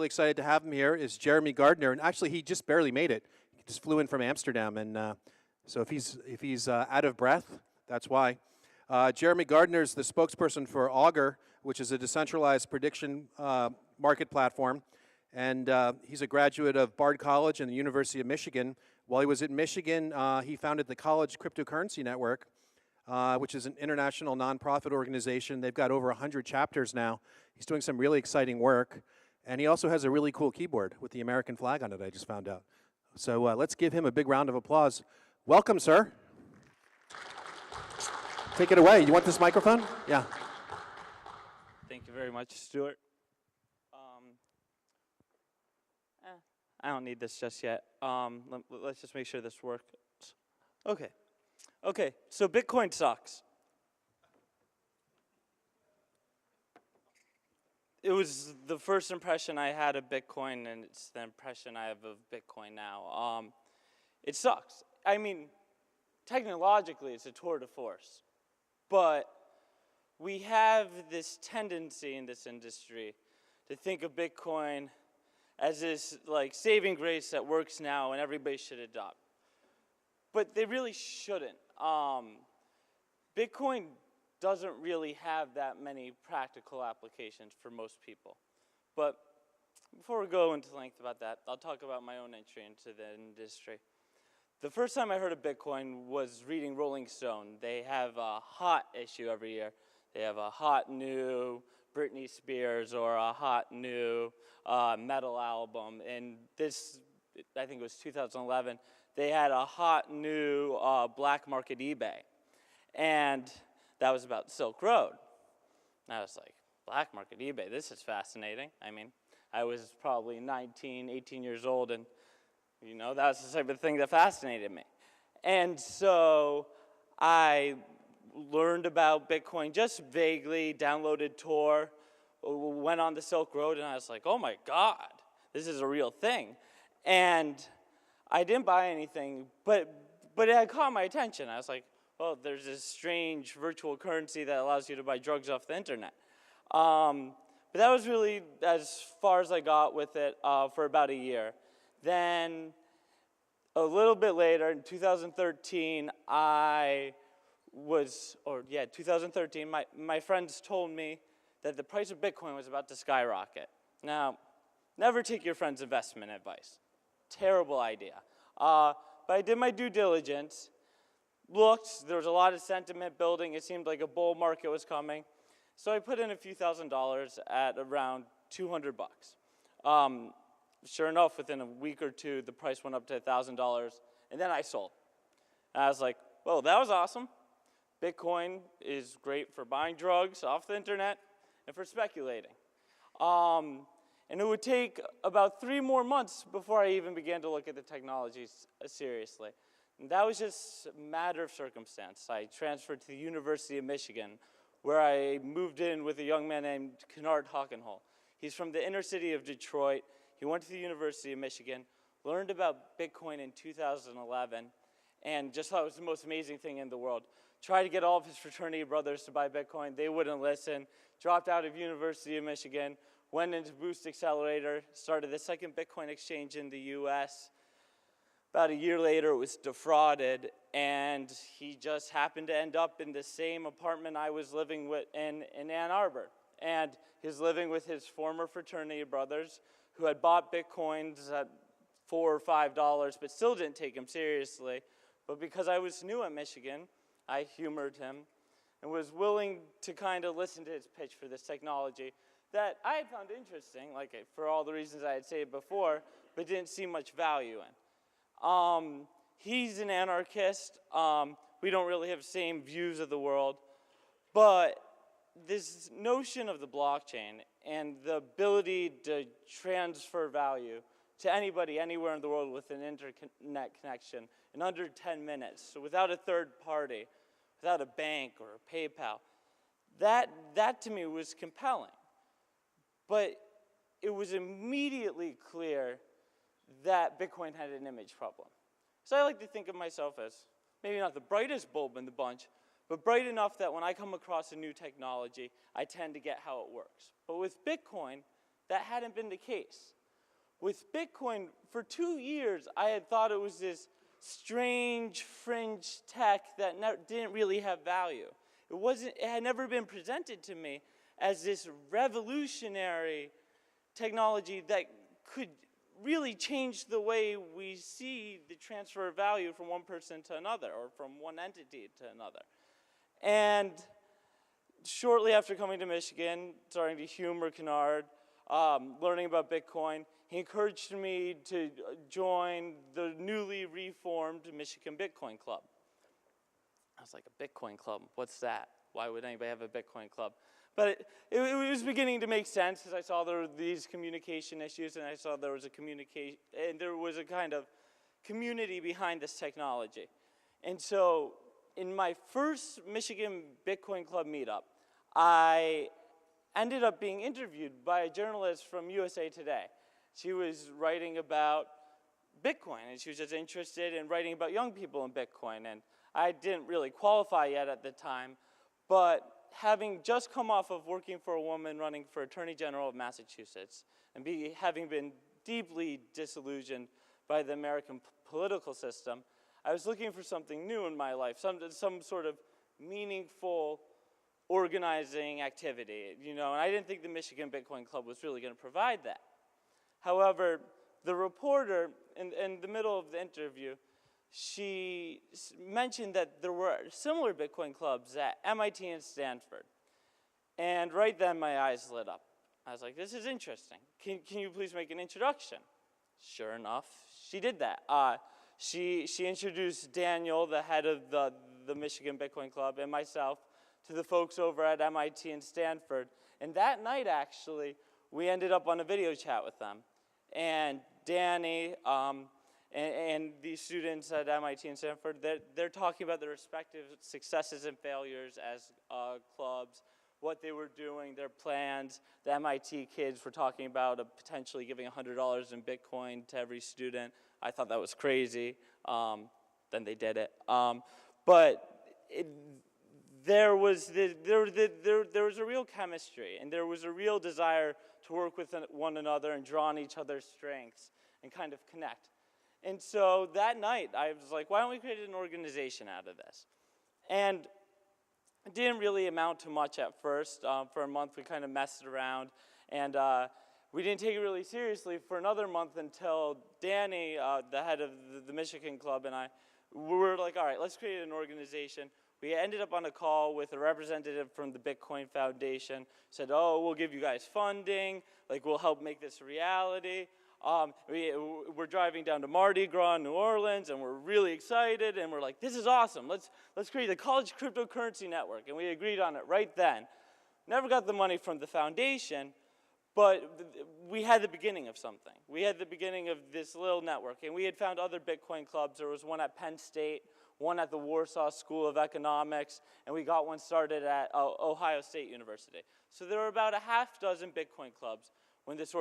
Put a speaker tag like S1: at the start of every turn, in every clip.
S1: really excited to have him here is Jeremy Gardner, and actually he just barely made it. He just flew in from Amsterdam, and so if he's out of breath, that's why. Jeremy Gardner is the spokesperson for Augur, which is a decentralized prediction market platform, and he's a graduate of Bard College and the University of Michigan. While he was at Michigan, he founded the College Cryptocurrency Network, which is an international nonprofit organization. They've got over 100 chapters now. He's doing some really exciting work. And he also has a really cool keyboard with the American flag on it, I just found out. So let's give him a big round of applause. Welcome, sir. Take it away. You want this microphone? Yeah.
S2: Thank you very much, Stuart. I don't need this just yet. Let's just make sure this works. Okay. Okay, so Bitcoin sucks. It was the first impression I had of Bitcoin, and it's the impression I have of Bitcoin now. It sucks. I mean, technologically, it's a tour de force. But we have this tendency in this industry to think of Bitcoin as this like saving grace that works now and everybody should adopt. But they really shouldn't. Bitcoin doesn't really have that many practical applications for most people. But before we go into length about that, I'll talk about my own entry into the industry. The first time I heard of Bitcoin was reading Rolling Stone. They have a hot issue every year. They have a hot new Britney Spears or a hot new metal album. And this, I think it was 2011, they had a hot new black market eBay. And that was about Silk Road. And I was like, black market eBay, this is fascinating. I mean, I was probably 19, 18 years old, and you know, that was the type of thing that fascinated me. And so I learned about Bitcoin just vaguely, downloaded Tor, went on the Silk Road, and I was like, oh my God, this is a real thing. And I didn't buy anything, but it had caught my attention. I was like, well, there's this strange virtual currency that allows you to buy drugs off the internet. But that was really as far as I got with it for about a year. Then a little bit later, in 2013, 2013, my friends told me that the price of Bitcoin was about to skyrocket. Now, never take your friend's investment advice. Terrible idea. But I did my due diligence, looked, there was a lot of sentiment building, it seemed like a bull market was coming. So I put in a few $1,000s at around 200 bucks. Sure enough, within a week or two, the price went up to $1,000, and then I sold. And I was like, well, that was awesome. Bitcoin is great for buying drugs off the internet and for speculating. And it would take about 3 more months before I even began to look at the technology seriously. And that was just a matter of circumstance. I transferred to the University of Michigan, where I moved in with a young man named Kennard Hockenhole. He's from the inner city of Detroit. He went to the University of Michigan, learned about Bitcoin in 2011, and just thought it was the most amazing thing in the world. Tried to get all of his fraternity brothers to buy Bitcoin. They wouldn't listen. Dropped out of University of Michigan, went into Boost Accelerator, started the second Bitcoin exchange in the US. About a year later, it was defrauded, and he just happened to end up in the same apartment I was living with in Ann Arbor. And he was living with his former fraternity brothers who had bought Bitcoins at $4 or $5, but still didn't take him seriously. But because I was new at Michigan, I humored him and was willing to kind of listen to his pitch for this technology that I had found interesting, like for all the reasons I had said before, but didn't see much value in. He's an anarchist. We don't really have the same views of the world. But this notion of the blockchain and the ability to transfer value to anybody, anywhere in the world with an internet connection in under 10 minutes, so without a third party, without a bank or a PayPal, that to me was compelling. But it was immediately clear that Bitcoin had an image problem. So I like to think of myself as maybe not the brightest bulb in the bunch, but bright enough that when I come across a new technology, I tend to get how it works. But with Bitcoin, That hadn't been the case. With Bitcoin, for 2 years, I had thought it was this strange fringe tech that didn't really have value. It had never been presented to me as this revolutionary technology that could really change the way we see the transfer of value from one person to another, or from one entity to another. And shortly after coming to Michigan, starting to humor Kennard, learning about Bitcoin, he encouraged me to join the newly reformed Michigan Bitcoin Club. I was like, a Bitcoin club? What's that? Why would anybody have a Bitcoin club? But it was beginning to make sense as I saw there were these communication issues, and I saw there was a kind of community behind this technology. And so in my first Michigan Bitcoin Club meetup, I ended up being interviewed by a journalist from USA Today. She was writing about Bitcoin, and she was just interested in writing about young people in Bitcoin. And I didn't really qualify yet at the time, but having just come off of working for a woman running for Attorney General of Massachusetts, and having been deeply disillusioned by the American political system, I was looking for something new in my life, some sort of meaningful organizing activity, and I didn't think the Michigan Bitcoin Club was really going to provide that. However, the reporter, in the middle of the interview, she mentioned that there were similar Bitcoin clubs at MIT and Stanford. And right then, my eyes lit up. I was like, this is interesting. Can you please make an introduction? Sure enough, she did that. She introduced Daniel, the head of the Michigan Bitcoin Club, and myself to the folks over at MIT and Stanford. And that night, actually, we ended up on a video chat with them. And Danny and the students at MIT and Stanford, they're talking about their respective successes and failures as clubs, what they were doing, their plans. The MIT kids were talking about potentially giving $100 in Bitcoin to every student. I thought that was crazy. Then they did it. There was a real chemistry, and there was a real desire to work with one another and draw on each other's strengths and kind of connect. And so that night, I was like, why don't we create an organization out of this? And it didn't really amount to much at first. For a month, we kind of messed around, and we didn't take it really seriously for another month until Danny, the head of the Michigan Club, and we were like, all right, let's create an organization. We ended up on a call with a representative from the Bitcoin Foundation, said, oh, we'll give you guys funding, like we'll help make this a reality. We're driving down to Mardi Gras in New Orleans, and we're really excited, and we're like, this is awesome. Let's create the College Cryptocurrency Network, and we agreed on it right then. Never got the money from the foundation, but we had the beginning of something. We had the beginning of this little network, and we had found other Bitcoin clubs. There was one at Penn State, one at the Warsaw School of Economics, and we got one started at Ohio State University. So there were about a half dozen Bitcoin clubs when this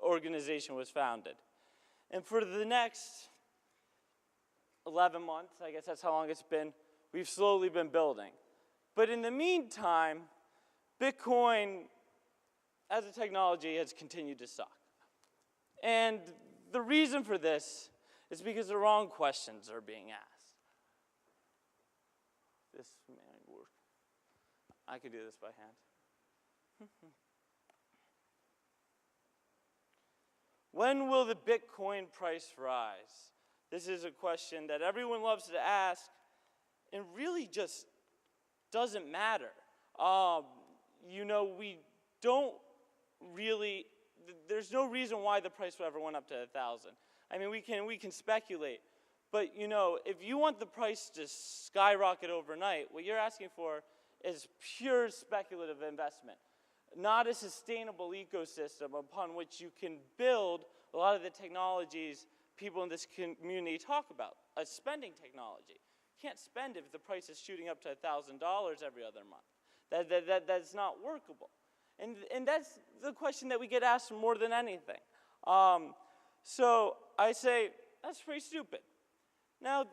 S2: organization was founded. And for the next 11 months, I guess that's how long it's been, we've slowly been building. But in the meantime, Bitcoin as a technology has continued to suck. And the reason for this is because the wrong questions are being asked. This may work. I could do this by hand. When will the Bitcoin price rise? This is a question that everyone loves to ask and really just doesn't matter. We don't really, there's no reason why the price ever went up to 1,000. I mean, we can speculate. But, if you want the price to skyrocket overnight, what you're asking for is pure speculative investment, not a sustainable ecosystem upon which you can build a lot of the technologies people in this community talk about, a spending technology. You can't spend if the price is shooting up to $1,000 every other month. That's not workable. And that's the question that we get asked more than anything. So I say, that's pretty stupid. Now,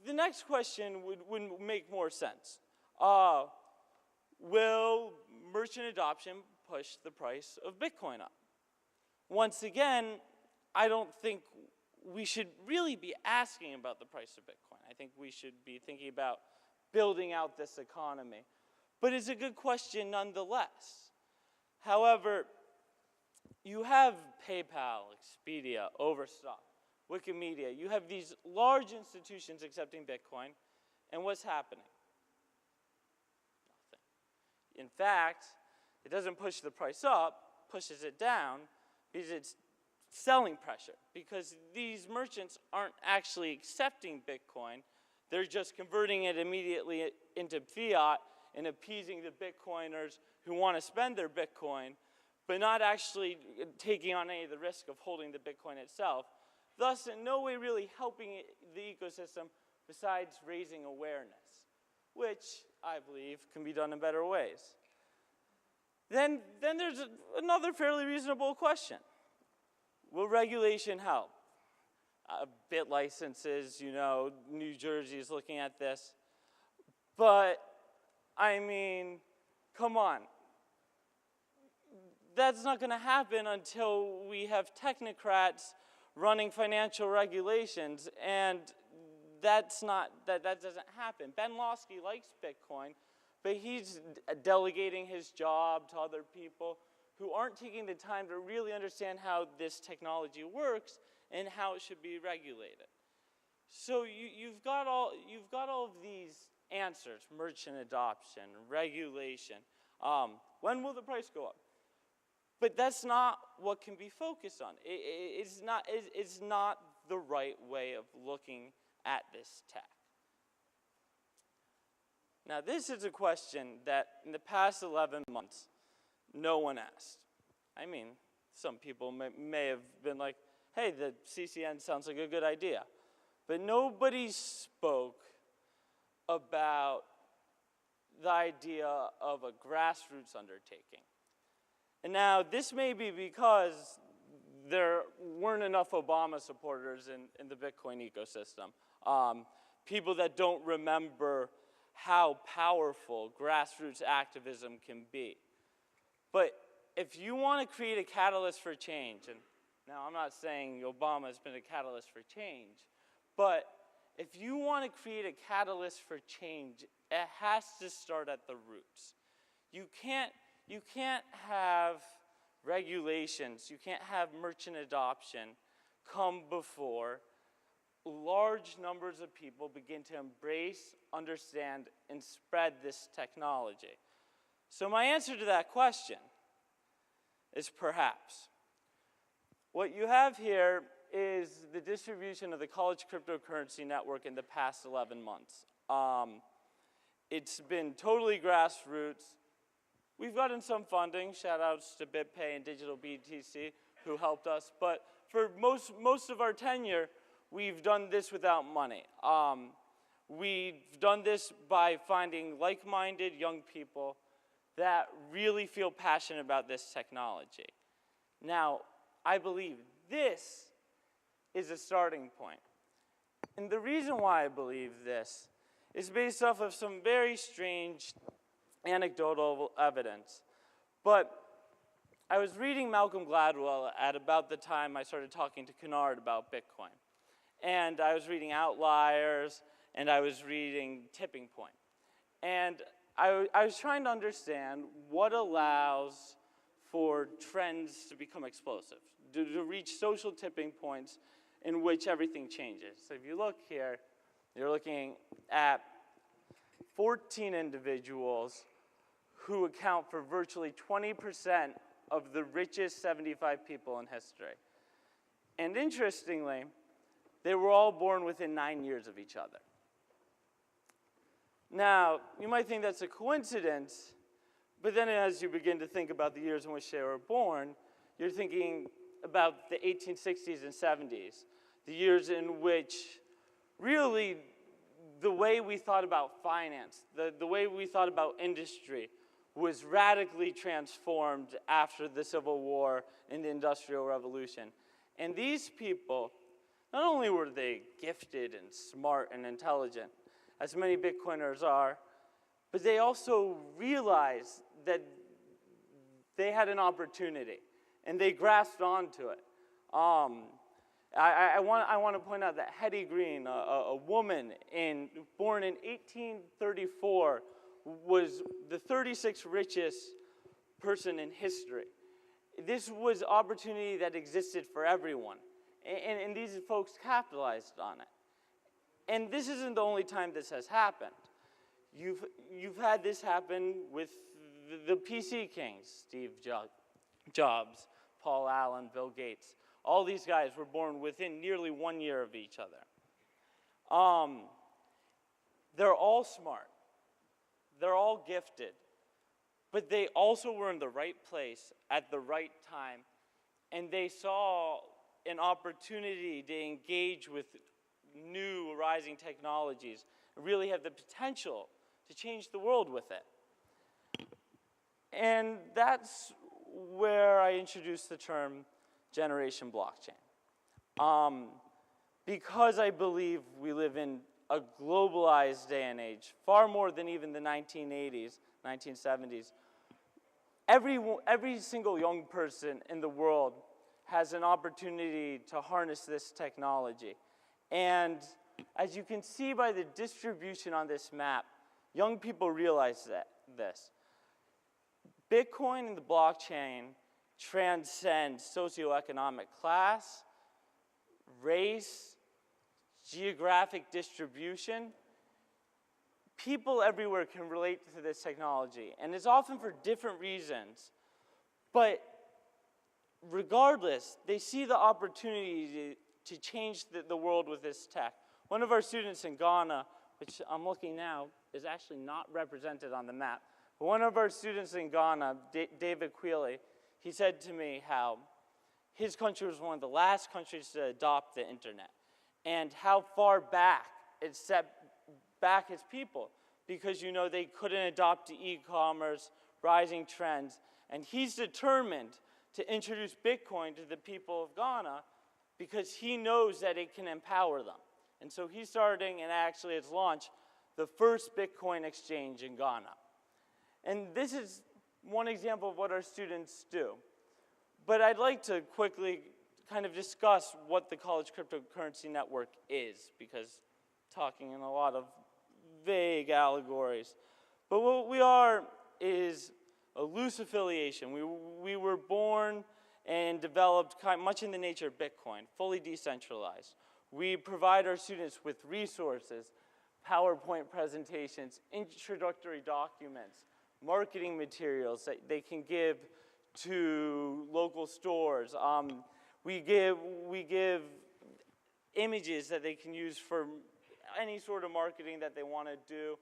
S2: the next question would make more sense. Will merchant adoption push the price of Bitcoin up? once again, I don't think we should really be asking about the price of Bitcoin. I think we should be thinking about building out this economy. But it's a good question nonetheless. However, you have PayPal, Expedia, Overstock, Wikimedia. You have these large institutions accepting Bitcoin, and what's happening? Nothing. In fact, it doesn't push the price up, pushes it down, because it's selling pressure. Because these merchants aren't actually accepting Bitcoin, they're just converting it immediately into fiat and appeasing the Bitcoiners who want to spend their Bitcoin, but not actually taking on any of the risk of holding the Bitcoin itself, thus in no way really helping the ecosystem besides raising awareness, which I believe can be done in better ways. Then there's another fairly reasonable question. Will regulation help? Bit licenses, you know, New Jersey is looking at this. But, I mean, come on. That's not going to happen until we have technocrats running financial regulations, and that doesn't happen. Ben Lawsky likes Bitcoin, but he's delegating his job to other people who aren't taking the time to really understand how this technology works and how it should be regulated. So you've got all of these answers: merchant adoption, regulation. When will the price go up? But that's not what can be focused on. It's not the right way of looking at this tech. Now, this is a question that in the past 11 months, no one asked. I mean, some people may have been like, hey, the CCN sounds like a good idea. But nobody spoke about the idea of a grassroots undertaking. And now, this may be because there weren't enough Obama supporters in the Bitcoin ecosystem. People that don't remember how powerful grassroots activism can be. But if you want to create a catalyst for change, and now I'm not saying Obama has been a catalyst for change, but if you want to create a catalyst for change, it has to start at the roots. You can't have regulations, you can't have merchant adoption come before large numbers of people begin to embrace, understand, and spread this technology. So my answer to that question is perhaps. What you have here is the distribution of the college cryptocurrency network in the past 11 months. It's been totally grassroots. We've gotten some funding, shout outs to BitPay and Digital BTC who helped us, but for most of our tenure, we've done this without money. We've done this by finding like-minded young people that really feel passionate about this technology. Now, I believe this is a starting point. And the reason why I believe this is based off of some very strange anecdotal evidence. But I was reading Malcolm Gladwell at about the time I started talking to Kennard about Bitcoin. And I was reading Outliers, and I was reading Tipping Point. And I was trying to understand what allows for trends to become explosive, to reach social tipping points in which everything changes. So if you look here, you're looking at 14 individuals who account for virtually 20% of the richest 75 people in history. And interestingly, they were all born within 9 years of each other. Now, you might think that's a coincidence, but then as you begin to think about the years in which they were born, you're thinking about the 1860s and 70s, the years in which really the way we thought about finance, the way we thought about industry was radically transformed after the Civil War and the Industrial Revolution. And these people, not only were they gifted and smart and intelligent, as many Bitcoiners are, but they also realized that they had an opportunity. and they grasped onto it. I want to point out that Hetty Green, a woman born in 1834, was the 36th richest person in history. This was opportunity that existed for everyone, and these folks capitalized on it. And this isn't the only time this has happened. You've had this happen with the PC kings, Steve Jobs, Paul Allen, Bill Gates. All these guys were born within nearly 1 year of each other. They're all smart. They're all gifted. But they also were in the right place at the right time. And they saw an opportunity to engage with new rising technologies and really have the potential to change the world with it. And that's where I introduced the term Generation Blockchain. Because I believe we live in a globalized day and age, far more than even the 1980s, 1970s, every single young person in the world has an opportunity to harness this technology. And as you can see by the distribution on this map, young people realize this. Bitcoin and the blockchain transcend socioeconomic class, race, geographic distribution. People everywhere can relate to this technology, and it's often for different reasons. But regardless, they see the opportunity to change the world with this tech. One of our students in Ghana, which I'm looking now, is actually not represented on the map. But one of our students in Ghana, David Quealy, he said to me how his country was one of the last countries to adopt the internet, and how far back it set back his people, because they couldn't adopt e-commerce, rising trends, and he's determined to introduce Bitcoin to the people of Ghana because he knows that it can empower them. And so he's starting, and actually it's launched, the first Bitcoin exchange in Ghana. And this is one example of what our students do. But I'd like to quickly kind of discuss what the College Cryptocurrency Network is, because talking in a lot of vague allegories. But what we are is a loose affiliation. We were born and developed much in the nature of Bitcoin, fully decentralized. We provide our students with resources, PowerPoint presentations, introductory documents, marketing materials that they can give to local stores. We give images that they can use for any sort of marketing that they want to do.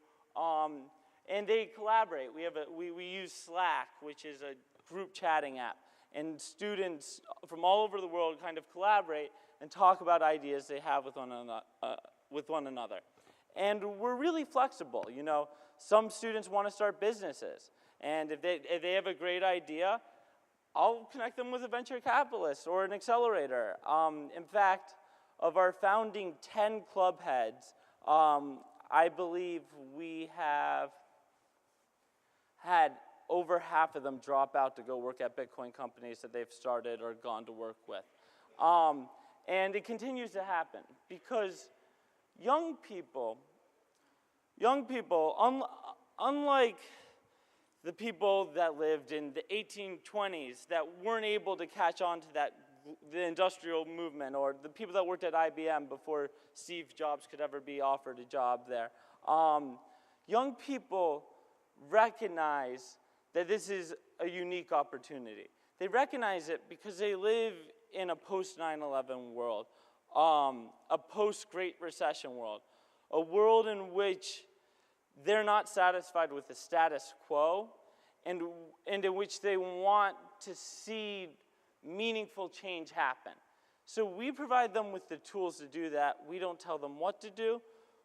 S2: And they collaborate. We use Slack, which is a group chatting app. And students from all over the world kind of collaborate and talk about ideas they have with one another. And we're really flexible. Some students want to start businesses. And if they have a great idea, I'll connect them with a venture capitalist or an accelerator. In fact, of our founding 10 club heads, I believe we have had over half of them drop out to go work at Bitcoin companies that they've started or gone to work with. And it continues to happen because young people, unlike the people that lived in the 1820s that weren't able to catch on to the industrial movement, or the people that worked at IBM before Steve Jobs could ever be offered a job there, young people recognize that this is a unique opportunity. They recognize it because they live in a post-9/11 world, a post-Great Recession world, a world in which they're not satisfied with the status quo, and in which they want to see meaningful change happen. So we provide them with the tools to do that. We don't tell them what to do.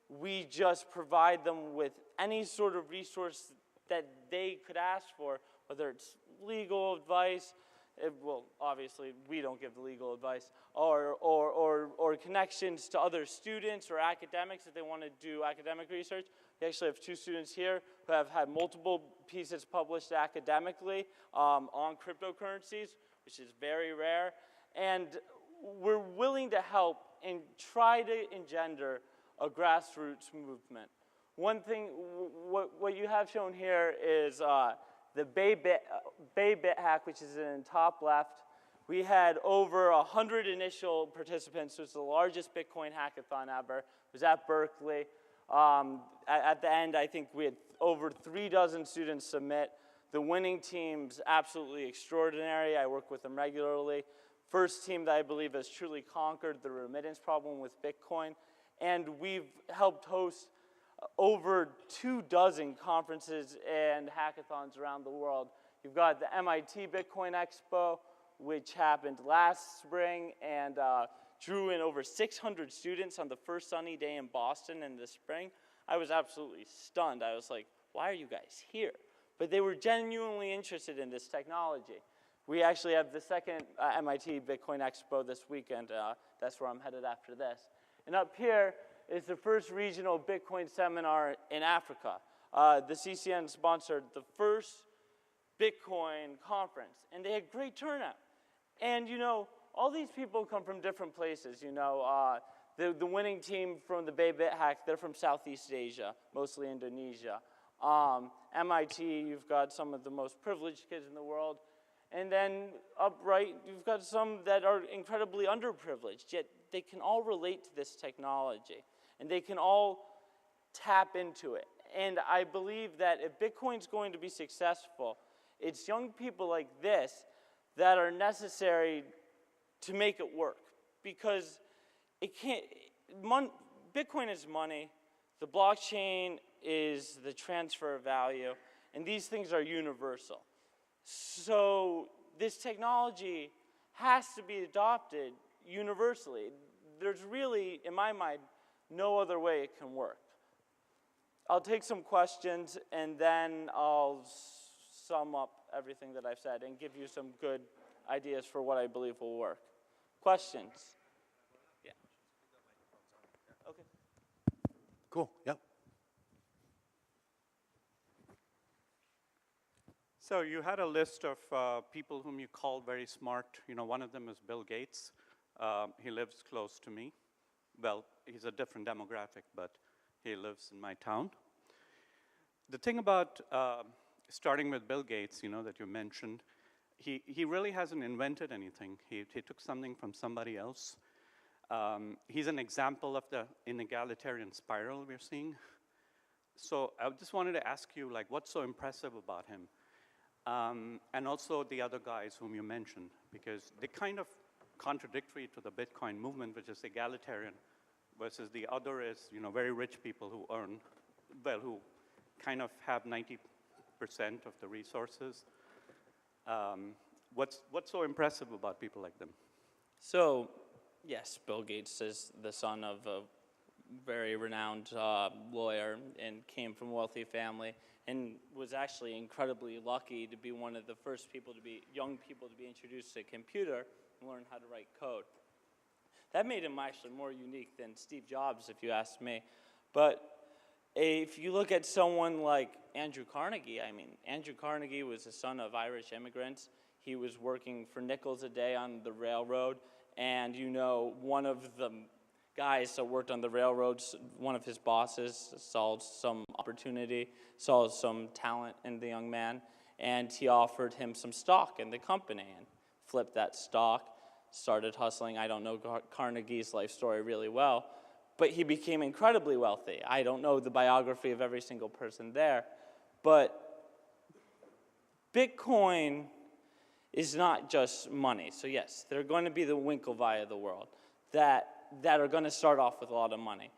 S2: We just provide them with any sort of resource that they could ask for, whether it's legal advice. Well, obviously, we don't give the legal advice, or connections to other students or academics if they want to do academic research. We actually have 2 students here who have had multiple pieces published academically on cryptocurrencies. which is very rare. And we're willing to help and try to engender a grassroots movement. One thing, what you have shown here is the Bay Bit hack, which is in top left. We had over 100 initial participants. So it's the largest Bitcoin hackathon ever. It was at Berkeley. At the end, I think we had over 36 students submit. The winning team's absolutely extraordinary. I work with them regularly. First team that I believe has truly conquered the remittance problem with Bitcoin. And we've helped host over 24 conferences and hackathons around the world. You've got the MIT Bitcoin Expo, which happened last spring and drew in over 600 students on the first sunny day in Boston in the spring. I was absolutely stunned. I was like, why are you guys here? But they were genuinely interested in this technology. We actually have the second MIT Bitcoin Expo this weekend. That's where I'm headed after this. And up here is the first regional Bitcoin seminar in Africa. The CCN sponsored the first Bitcoin conference, and they had great turnout. And you know, all these people come from different places. You know, the winning team from the Bay Bit hack, they're from Southeast Asia, mostly Indonesia. MIT, you've got some of the most privileged kids in the world. And then up right, you've got some that are incredibly underprivileged, yet they can all relate to this technology. And they can all tap into it. And I believe that if Bitcoin's going to be successful, it's young people like this that are necessary to make it work. Because it can't, Bitcoin is money, the blockchain is the transfer of value, and these things are universal. So this technology has to be adopted universally. There's really, in my mind, no other way it can work. I'll take some questions and then I'll sum up everything that I've said and give you some good ideas for what I believe will work. Questions? Yeah. Okay.
S1: Cool, yep.
S3: So you had a list of people whom you call very smart. You know, one of them is Bill Gates. He lives close to me. Well, he's a different demographic, but he lives in my town. The thing about starting with Bill Gates, you know, that you mentioned, he really hasn't invented anything. He took something from somebody else. He's an example of the inegalitarian spiral we're seeing. So I just wanted to ask you, like, what's so impressive about him? And also the other guys whom you mentioned, because they kind of contradictory to the Bitcoin movement, which is egalitarian, versus the other is, you know, very rich people who earn, well, who kind of have 90% of the resources. What's so impressive about people like them?
S2: So, yes, Bill Gates is the son of a very renowned lawyer and came from a wealthy family and was actually incredibly lucky to be one of the first people to be, young people to be introduced to a computer and learn how to write code. That made him actually more unique than Steve Jobs, if you ask me. But if you look at someone like Andrew Carnegie, I mean, Andrew Carnegie was the son of Irish immigrants. He was working for nickels a day on the railroad, and you know, one of the guys that worked on the railroads, one of his bosses saw some opportunity, saw some talent in the young man, and he offered him some stock in the company and flipped that stock, started hustling. I don't know Carnegie's life story really well, but he became incredibly wealthy. I don't know the biography of every single person there, but Bitcoin is not just money. So yes, there are going to be the Winklevi of the world that are going to start off with a lot of money.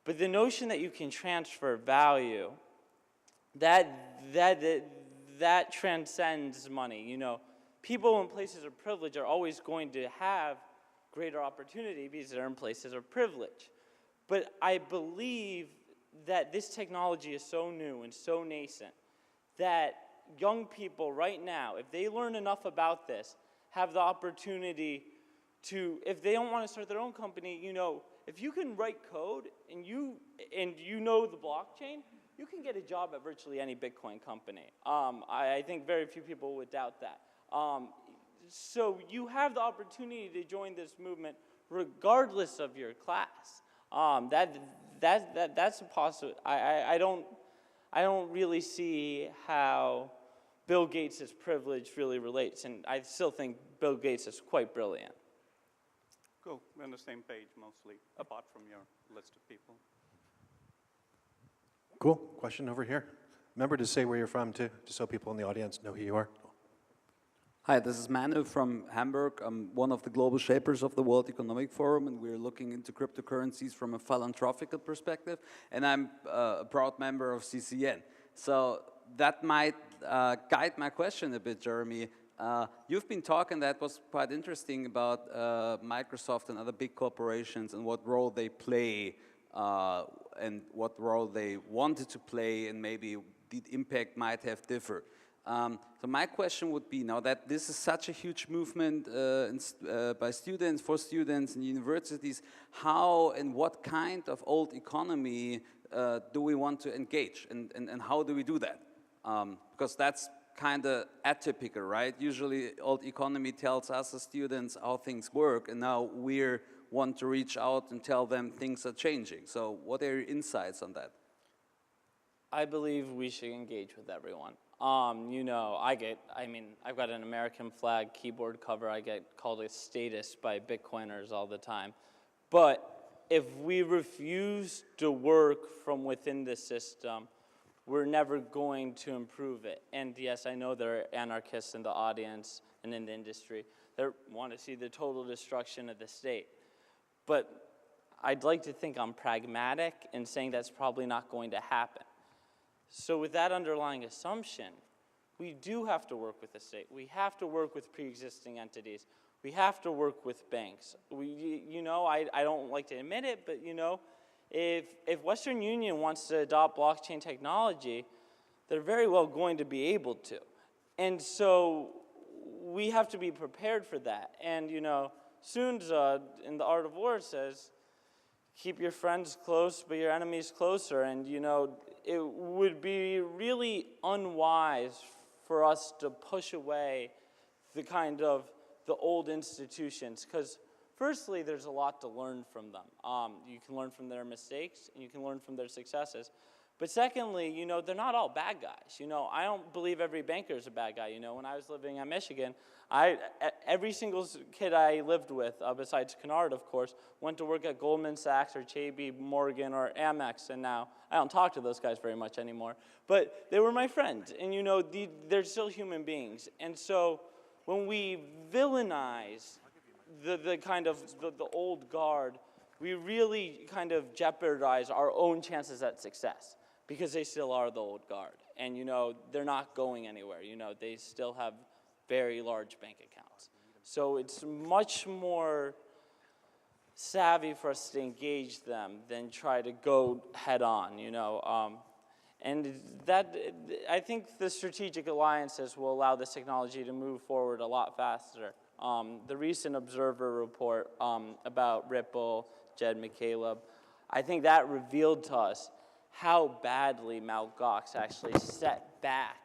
S2: But the notion that you can transfer value, that transcends money. You know, people in places of privilege are always going to have greater opportunity because they're in places of privilege. But I believe that this technology is so new and so nascent that young people right now, if they learn enough about this, have the opportunity to, if they don't want to start their own company, you know, if you can write code and you know the blockchain, you can get a job at virtually any Bitcoin company. I think very few people would doubt that. So you have the opportunity to join this movement regardless of your class. That's a possible. I don't really see how Bill Gates' privilege really relates, and I still think Bill Gates is quite brilliant.
S3: Cool. We're on the same page mostly, apart from your list of people.
S1: Cool. Question over here. Remember to say where you're from, too, just so people in the audience know who you are.
S4: Hi, this is Manu from Hamburg. I'm one of the global shapers of the World Economic Forum, and we're looking into cryptocurrencies from a philanthropical perspective, and I'm a proud member of CCN. So that might guide my question a bit, Jeremy. You've been talking, that was quite interesting, about Microsoft and other big corporations and what role they play and what role they wanted to play, and maybe the impact might have differed. So my question would be, now that this is such a huge movement by students, for students and universities, how and what kind of old economy do we want to engage, and how do we do that? Because that's kind of atypical, right? Usually old economy tells us as students how things work, and now we want to reach out and tell them things are changing. So what are your insights on that?
S2: I believe we should engage with everyone. You know, I've got an American flag keyboard cover. I get called a statist by Bitcoiners all the time. But if we refuse to work from within the system, we're never going to improve it. And yes, I know there are anarchists in the audience and in the industry that want to see the total destruction of the state. But I'd like to think I'm pragmatic in saying that's probably not going to happen. So with that underlying assumption, we do have to work with the state. We have to work with pre-existing entities. We have to work with banks. I don't like to admit it, but if Western Union wants to adopt blockchain technology, they're very well going to be able to. And so we have to be prepared for that. And Sun Tzu in The Art of War says, keep your friends close, but your enemies closer. And it would be really unwise for us to push away the old institutions, because firstly, there's a lot to learn from them. You can learn from their mistakes, and you can learn from their successes. But secondly, they're not all bad guys. I don't believe every banker is a bad guy. When I was living in Michigan, every single kid I lived with, besides Kennard, of course, went to work at Goldman Sachs or JP Morgan or Amex, and now I don't talk to those guys very much anymore. But they were my friends, and they're still human beings. And so when we villainize the old guard, we really kind of jeopardize our own chances at success, because they still are the old guard. And, they're not going anywhere. They still have very large bank accounts. So it's much more savvy for us to engage them than try to go head on, And I think the strategic alliances will allow this technology to move forward a lot faster. The recent Observer report about Ripple, Jed McCaleb, I think that revealed to us how badly Mt. Gox actually set back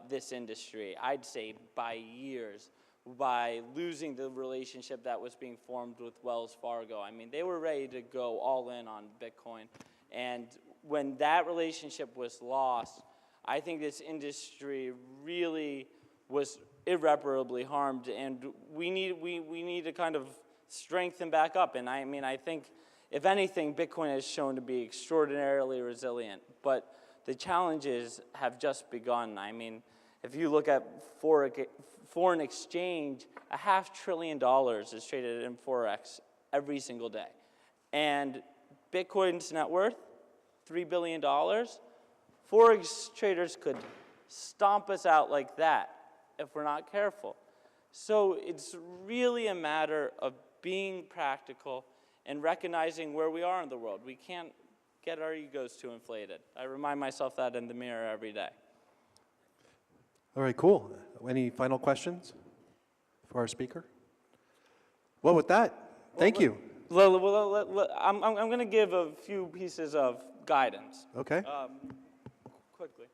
S2: this industry, I'd say by years, by losing the relationship that was being formed with Wells Fargo. I mean, they were ready to go all in on Bitcoin. And when that relationship was lost, I think this industry really was irreparably harmed, and we need to kind of strengthen back up. And I think, if anything, Bitcoin has shown to be extraordinarily resilient, but the challenges have just begun. I mean, if you look at foreign exchange, $500 billion is traded in Forex every single day. And Bitcoin's net worth, $3 billion. Forex traders could stomp us out like that if we're not careful. So it's really a matter of being practical and recognizing where we are in the world. We can't get our egos too inflated. I remind myself that in the mirror every day.
S1: All right, cool. Any final questions for our speaker? Well, with that, thank you.
S2: I'm going to give a few pieces of guidance.
S1: Okay.
S2: Quickly.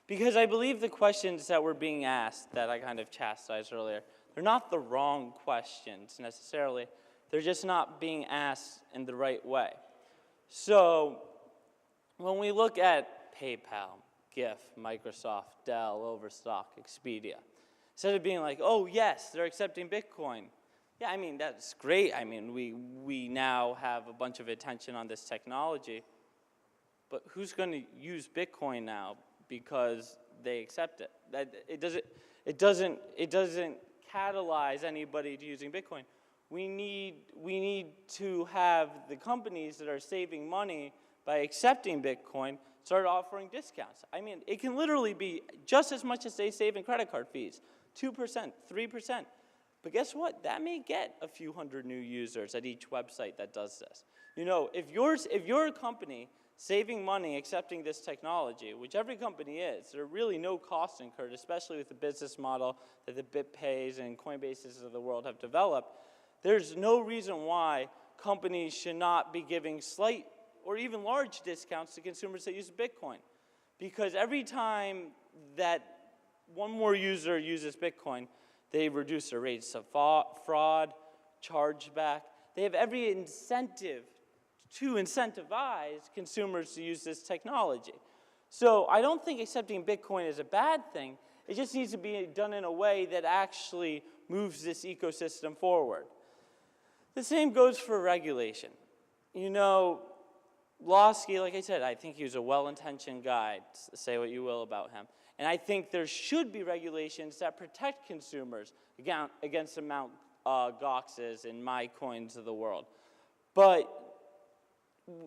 S2: Because I believe the questions that were being asked that I kind of chastised earlier, they're not the wrong questions necessarily. They're just not being asked in the right way. So when we look at PayPal, GIF, Microsoft, Dell, Overstock, Expedia, instead of being like, oh yes, they're accepting Bitcoin. Yeah, I mean, that's great. I mean, we now have a bunch of attention on this technology, but who's going to use Bitcoin now because they accept it? It doesn't catalyze anybody to using Bitcoin. We need to have the companies that are saving money by accepting Bitcoin start offering discounts. I mean, it can literally be just as much as they save in credit card fees, 2%, 3%. But guess what? That may get a few hundred new users at each website that does this. You know, if you're a company saving money accepting this technology, which every company is, there are really no costs incurred, especially with the business model that the BitPays and Coinbases of the world have developed, there's no reason why companies should not be giving slight or even large discounts to consumers that use Bitcoin. Because every time that one more user uses Bitcoin, they reduce their rates of fraud, chargeback. They have every incentive to incentivize consumers to use this technology. So I don't think accepting Bitcoin is a bad thing. It just needs to be done in a way that actually moves this ecosystem forward. The same goes for regulation. You know, Lawsky, like I said, I think he was a well-intentioned guy, say what you will about him. And I think there should be regulations that protect consumers against the Mt. Goxes and my coins of the world. But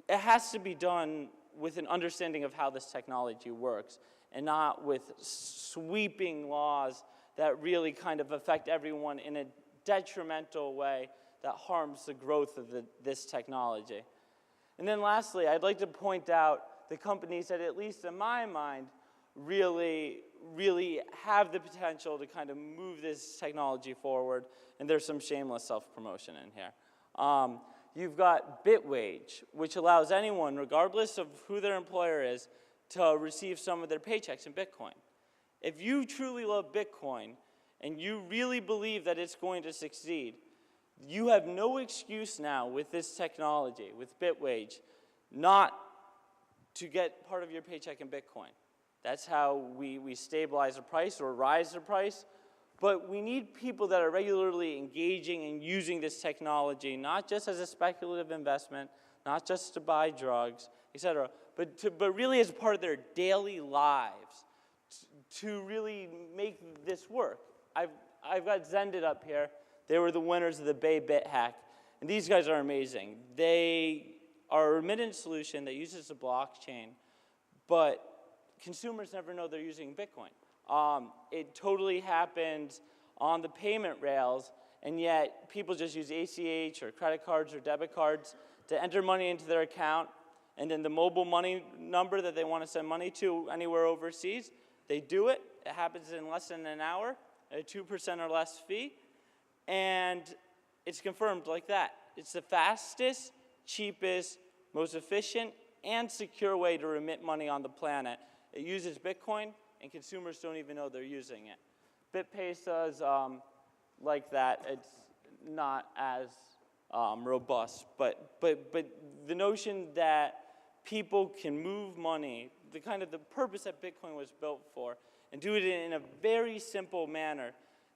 S2: it has to be done with an understanding of how this technology works and not with sweeping laws that really kind of affect everyone in a detrimental way that harms the growth of this technology. And then lastly, I'd like to point out the companies that, at least in my mind, really have the potential to kind of move this technology forward, and there's some shameless self-promotion in here. You've got BitWage, which allows anyone, regardless of who their employer is, to receive some of their paychecks in Bitcoin. If you truly love Bitcoin and you really believe that it's going to succeed, you have no excuse now with this technology, with BitWage, not to get part of your paycheck in Bitcoin. That's how we stabilize the price or rise the price. But we need people that are regularly engaging and using this technology, not just as a speculative investment, not just to buy drugs, etc., but really as part of their daily lives to really make this work. I've got Zendit up here. They were the winners of the Bay Bit hack. And these guys are amazing. They are a remittance solution that uses the blockchain, but consumers never know they're using Bitcoin. It totally happens on the payment rails, and yet people just use ACH or credit cards or debit cards to enter money into their account, and then the mobile money number that they want to send money to anywhere overseas, they do it. It happens in less than an hour at a 2% or less fee, and it's confirmed like that. It's the fastest, cheapest, most efficient, and secure way to remit money on the planet. It uses Bitcoin, and consumers don't even know they're using it. BitPay does like that. It's not as robust, but the notion that people can move money, the purpose that Bitcoin was built for, and do it in a very simple manner.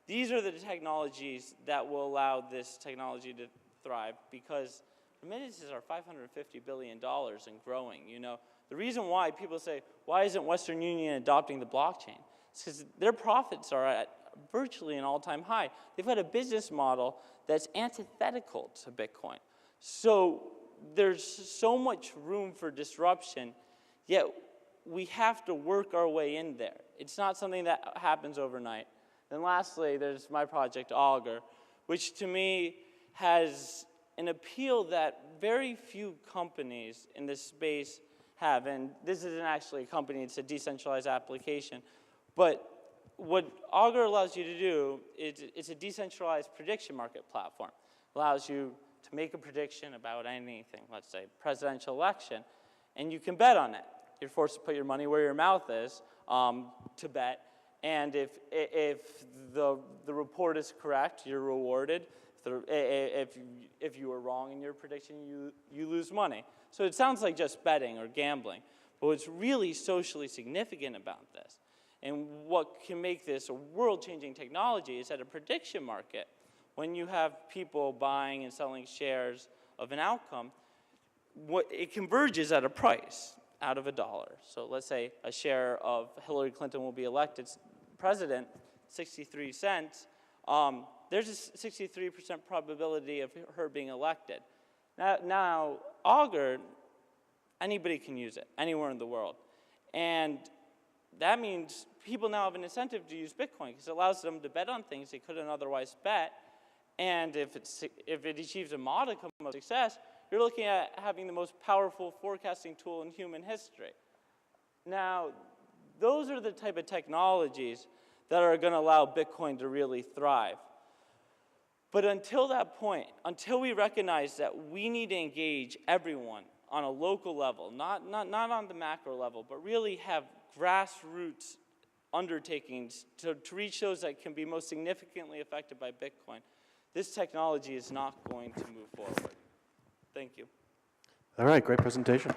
S2: These are the technologies that will allow this technology to thrive, because remittances are $550 billion and growing. You know, the reason why people say, why isn't Western Union adopting the blockchain? It's because their profits are at virtually an all-time high. They've had a business model that's antithetical to Bitcoin. So there's so much room for disruption, yet we have to work our way in there. It's not something that happens overnight. Then lastly, there's my project, Augur, which to me has an appeal that very few companies in this space have. And this isn't actually a company, it's a decentralized application. But what Augur allows you to do is it's a decentralized prediction market platform. It allows you to make a prediction about anything, let's say presidential election, and you can bet on it. you're forced to put your money where your mouth is to bet. And if the report is correct, you're rewarded. If you were wrong in your prediction, you lose money. So it sounds like just betting or gambling. But what's really socially significant about this, and what can make this a world-changing technology, is at a prediction market, when you have people buying and selling shares of an outcome, it converges at a price out of $1. So let's say a share of Hillary Clinton will be elected president, 63 cents. There's a 63% probability of her being elected. Now, Augur, anybody can use it, anywhere in the world. And that means people now have an incentive to use Bitcoin because it allows them to bet on things they couldn't otherwise bet. And if it achieves a modicum of success, you're looking at having the most powerful forecasting tool in human history. Now, those are the type of technologies that are going to allow Bitcoin to really thrive. But until that point, until we recognize that we need to engage everyone on a local level, not on the macro level, but really have grassroots undertakings to reach those that can be most significantly affected by Bitcoin, this technology is not going to move forward. Thank you.
S1: All right, great presentation.